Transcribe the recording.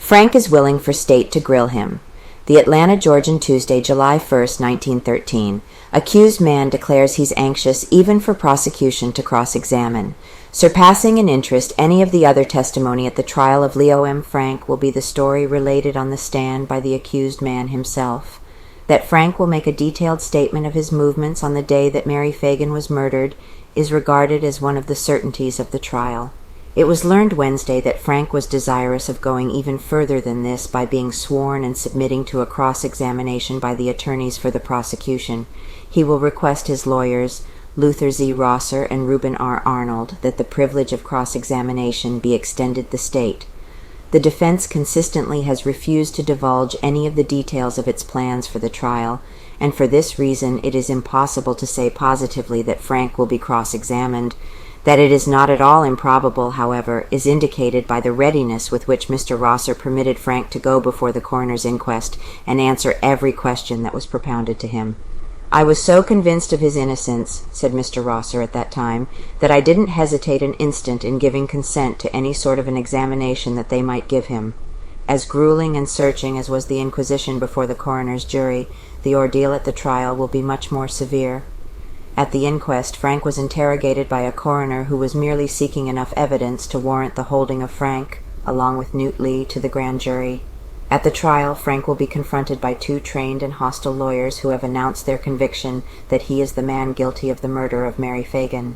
Frank is willing for state to grill him. The Atlanta, Georgian, Tuesday, July 1st, 1913. Accused man declares he's anxious even for prosecution to cross-examine. Surpassing in interest any of the other testimony at the trial of Leo M. Frank will be the story related on the stand by the accused man himself. That Frank will make a detailed statement of his movements on the day that Mary Phagan was murdered is regarded as one of the certainties of the trial. It was learned Wednesday that Frank was desirous of going even further than this by being sworn and submitting to a cross-examination by the attorneys for the prosecution. He will request his lawyers, Luther Z. Rosser and Reuben R. Arnold, that the privilege of cross-examination be extended the state. The defense consistently has refused to divulge any of the details of its plans for the trial, and for this reason it is impossible to say positively that Frank will be cross-examined. That it is not at all improbable, however, is indicated by the readiness with which Mr. Rosser permitted Frank to go before the coroner's inquest and answer every question that was propounded to him. "I was so convinced of his innocence," said Mr. Rosser at that time, "that I didn't hesitate an instant in giving consent to any sort of an examination that they might give him. As grueling and searching as was the inquisition before the coroner's jury, the ordeal at the trial will be much more severe." At the inquest, Frank was interrogated by a coroner who was merely seeking enough evidence to warrant the holding of Frank, along with Newt Lee, to the grand jury. At the trial, Frank will be confronted by two trained and hostile lawyers who have announced their conviction that he is the man guilty of the murder of Mary Phagan.